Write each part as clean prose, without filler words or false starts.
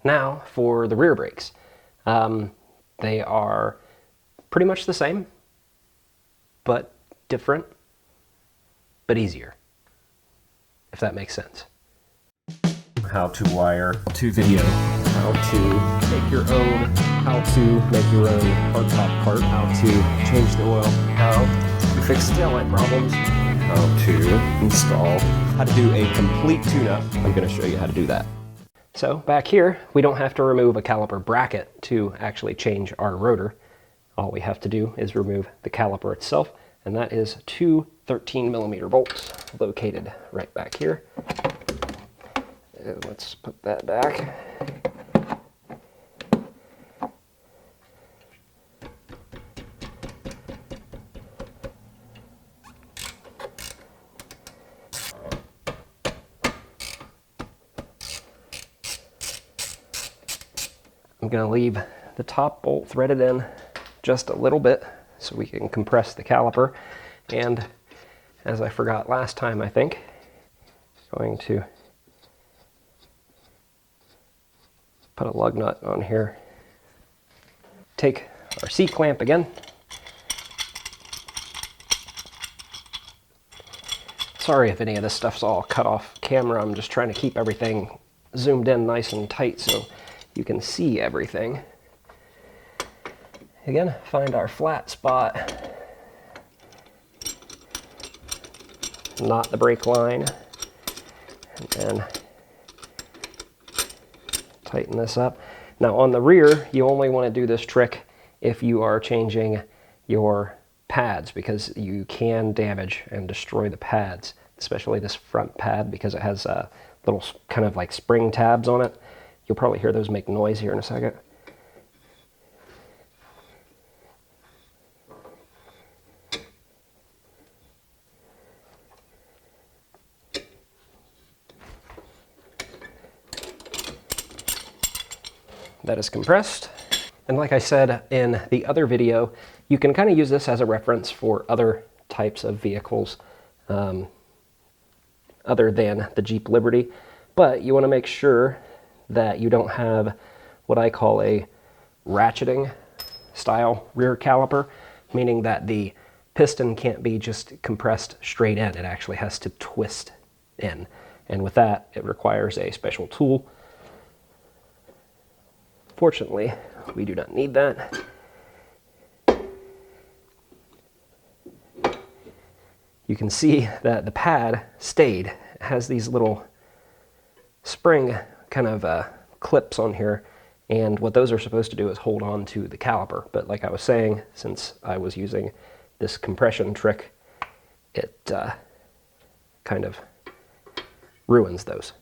Now for the rear brakes. They are pretty much the same, but different, but easier, if that makes sense. How to wire to video. How to make your own, how to make your own hardtop part, how to change the oil, how to fix taillight problems, How to install. how to do a complete tune-up. I'm going to show you how to do that. So back here, we don't have to remove a caliper bracket to actually change our rotor. All we have to do is remove the caliper itself, and that is two 13mm bolts located right back here. Let's put that back. I'm going to leave the top bolt threaded in just a little bit so we can compress the caliper. And as I forgot last time, I think, going to put a lug nut on here. Take our C-clamp again. Sorry if any of this stuff's all cut off camera. I'm just trying to keep everything zoomed in nice and tight so you can see everything. Again, find our flat spot, knot the brake line, and then tighten this up. Now on the rear, you only want to do this trick if you are changing your pads, because you can damage and destroy the pads, especially this front pad because it has little kind of like spring tabs on it. You'll probably hear those make noise here in a second. That is compressed. And like I said in the other video, you can kind of use this as a reference for other types of vehicles other than the Jeep Liberty. But you want to make sure that you don't have what I call a ratcheting style rear caliper, meaning that the piston can't be just compressed straight in. It actually has to twist in. And with that, it requires a special tool. Fortunately, we do not need that. You can see that the pad stayed. It has these little spring kind of clips on here, and what those are supposed to do is hold on to the caliper. But like I was saying, since I was using this compression trick, it kind of ruins those.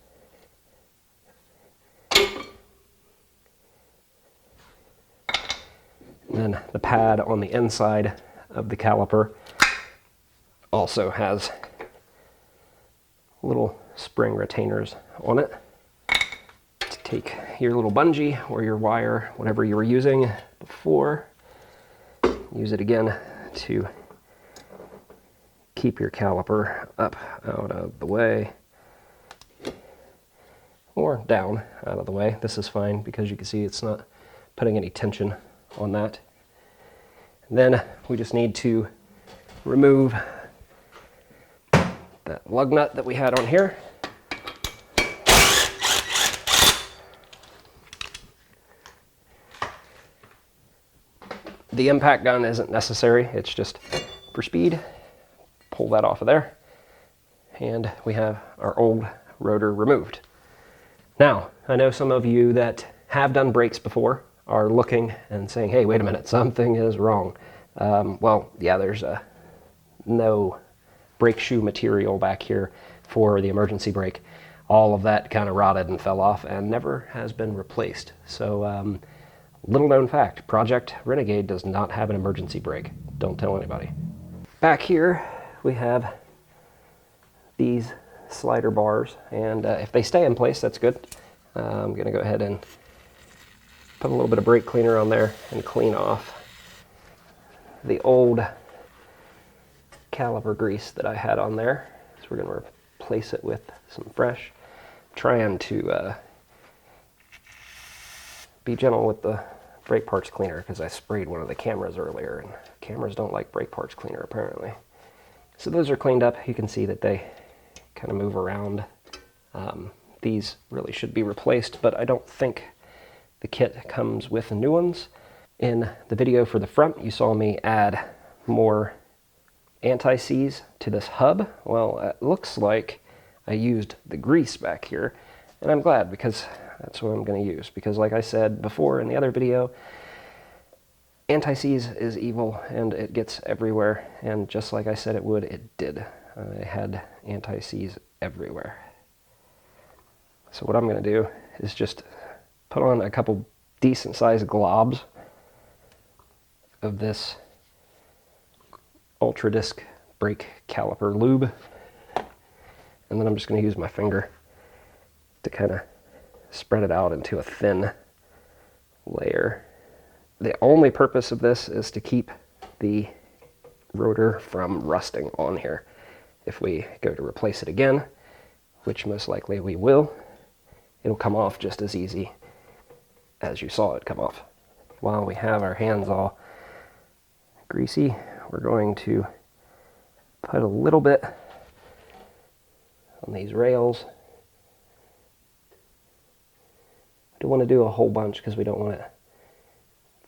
And then the pad on the inside of the caliper also has little spring retainers on it. To take your little bungee or your wire, whatever you were using before, use it again to keep your caliper up out of the way, or down out of the way. This is fine because you can see it's not putting any tension on that. And then we just need to remove that lug nut that we had on here. The impact gun isn't necessary, it's just for speed. Pull that off of there, and we have our old rotor removed. Now, I know some of you that have done brakes before are looking and saying, hey, wait a minute, something is wrong. Well, yeah, there's no brake shoe material back here for the emergency brake. All of that kind of rotted and fell off and never has been replaced. So, little known fact, Project Renegade does not have an emergency brake. Don't tell anybody. Back here, we have these slider bars, and if they stay in place, that's good. I'm gonna go ahead and put a little bit of brake cleaner on there and clean off the old caliper grease that I had on there. So we're going to replace it with some fresh. I'm trying to be gentle with the brake parts cleaner because I sprayed one of the cameras earlier, and cameras don't like brake parts cleaner apparently. So those are cleaned up. You can see that they kind of move around. These really should be replaced, but I don't think the kit comes with new ones. In the video for the front, you saw me add more anti-seize to this hub. Well, it looks like I used the grease back here, and I'm glad because that's what I'm going to use. Because like I said before in the other video, anti-seize is evil and it gets everywhere, and just like I said it would, it did. I had anti-seize everywhere. So what I'm going to do is just put on a couple decent sized globs of this Ultra Disc brake caliper lube, and then I'm just going to use my finger to kind of spread it out into a thin layer. The only purpose of this is to keep the rotor from rusting on here. If we go to replace it again, which most likely we will, it'll come off just as easy as you saw it come off. While we have our hands all greasy, we're going to put a little bit on these rails. I don't want to do a whole bunch because we don't want it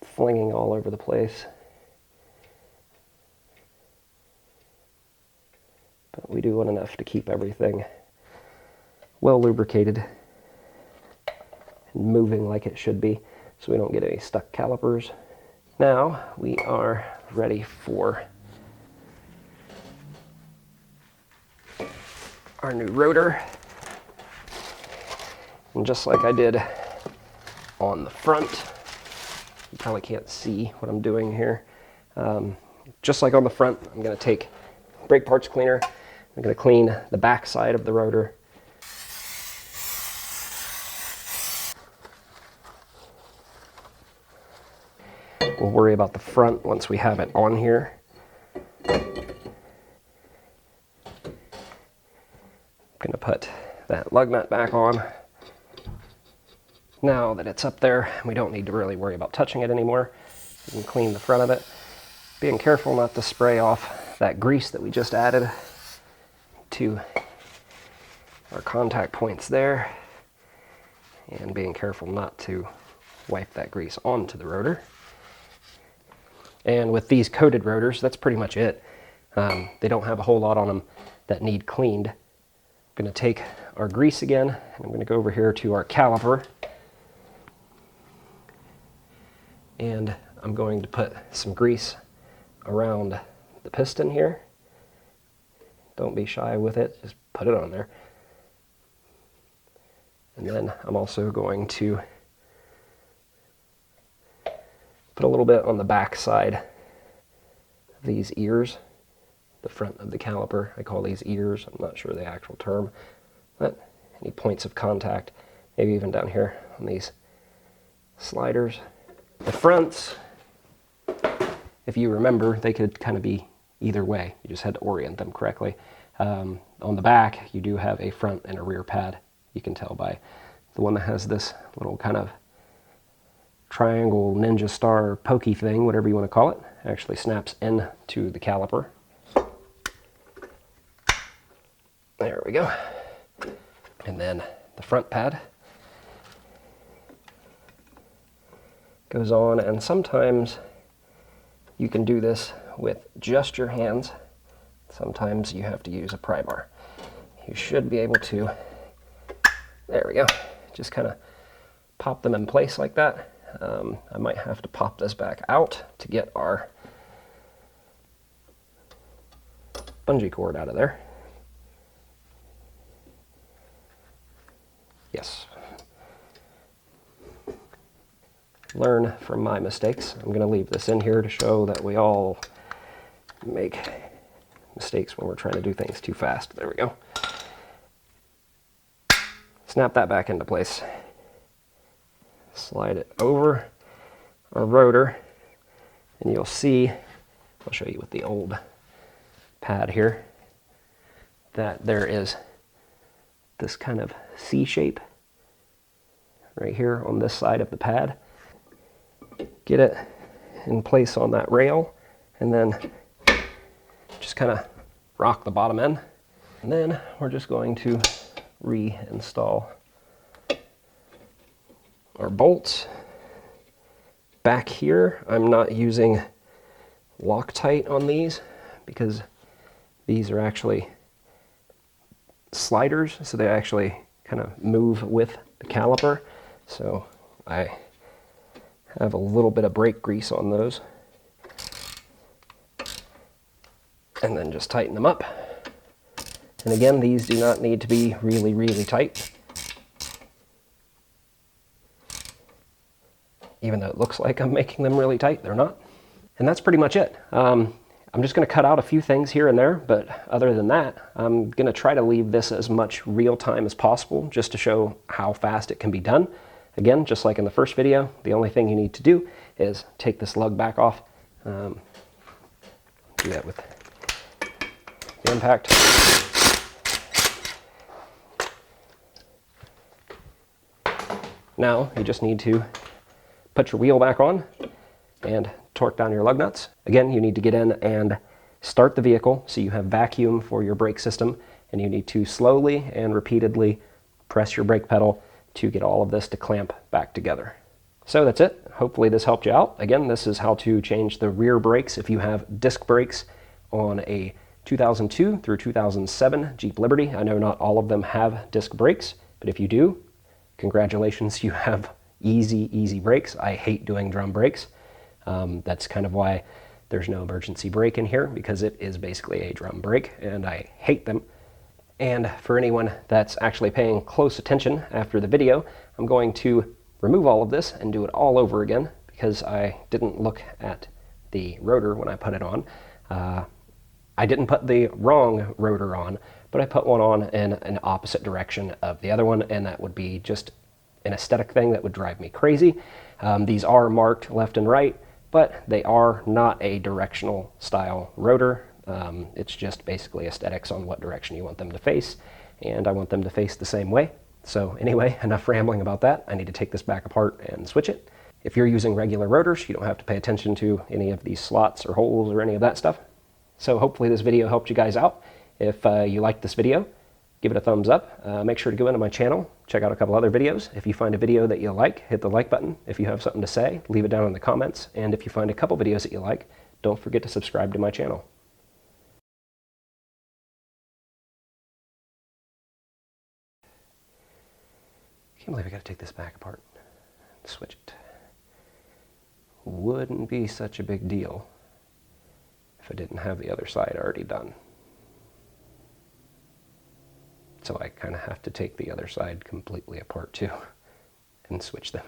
flinging all over the place. But we do want enough to keep everything well lubricated and moving like it should be, so we don't get any stuck calipers. Now we are ready for our new rotor. And just like I did on the front, you probably can't see what I'm doing here. Just like on the front, I'm going to take brake parts cleaner. I'm going to clean the back side of the rotor. We'll worry about the front once we have it on here. I'm going to put that lug nut back on. Now that it's up there, we don't need to really worry about touching it anymore. We can clean the front of it. Being careful not to spray off that grease that we just added to our contact points there. And being careful not to wipe that grease onto the rotor. And with these coated rotors, that's pretty much it. They don't have a whole lot on them that need cleaned. I'm going to take our grease again, and I'm going to go over here to our caliper. And I'm going to put some grease around the piston here. Don't be shy with it, just put it on there. And then I'm also going to put a little bit on the back side of these ears, the front of the caliper. I call these ears, I'm not sure the actual term, but any points of contact, maybe even down here on these sliders. The fronts, if you remember, they could kind of be either way. You just had to orient them correctly. On the back, you do have a front and a rear pad. You can tell by the one that has this little kind of triangle ninja star pokey thing, whatever you want to call it, actually snaps into the caliper. There we go. And then the front pad goes on, and sometimes you can do this with just your hands. Sometimes you have to use a pry bar. You should be able to, there we go, just kind of pop them in place like that. I might have to pop this back out to get our bungee cord out of there. Yes. Learn from my mistakes. I'm going to leave this in here to show that we all make mistakes when we're trying to do things too fast. There we go. Snap that back into place. Slide it over our rotor, and you'll see, I'll show you with the old pad here, that there is this kind of C shape right here on this side of the pad. get it in place on that rail, and then just kind of rock the bottom end. And then we're just going to reinstall our bolts. Back here, I'm not using Loctite on these because these are actually sliders, so they actually kind of move with the caliper. So I have a little bit of brake grease on those. And then just tighten them up. And again, these do not need to be really, really tight. Even though it looks like I'm making them really tight, they're not. And that's pretty much it. I'm just going to cut out a few things here and there, but other than that, I'm going to try to leave this as much real time as possible just to show how fast it can be done. Again, just like in the first video, the only thing you need to do is take this lug back off. Do that with the impact. Now you just need to put your wheel back on and torque down your lug nuts. Again, you need to get in and start the vehicle so you have vacuum for your brake system, and you need to slowly and repeatedly press your brake pedal to get all of this to clamp back together. So that's it. Hopefully this helped you out. Again, this is how to change the rear brakes if you have disc brakes on a 2002 through 2007 Jeep Liberty. I know not all of them have disc brakes, but if you do, congratulations, you have easy brakes. I hate doing drum brakes. That's kind of why there's no emergency brake in here, because it is basically a drum brake and I hate them. And for anyone that's actually paying close attention after the video, I'm going to remove all of this and do it all over again because I didn't look at the rotor when I put it on. I didn't put the wrong rotor on, but I put one on in an opposite direction of the other one, and that would be just an aesthetic thing that would drive me crazy. These are marked left and right, but they are not a directional style rotor. It's just basically aesthetics on what direction you want them to face, and I want them to face the same way. So anyway, enough rambling about that. I need to take this back apart and switch it. If you're using regular rotors, you don't have to pay attention to any of these slots or holes or any of that stuff. So hopefully this video helped you guys out. If you liked this video, give it a thumbs up. Make sure to go into my channel, check out a couple other videos. If you find a video that you like, hit the like button. If you have something to say, leave it down in the comments. And if you find a couple videos that you like, don't forget to subscribe to my channel. I can't believe I gotta take this back apart and switch it. Wouldn't be such a big deal if I didn't have the other side already done. So I kind of have to take the other side completely apart too and switch them.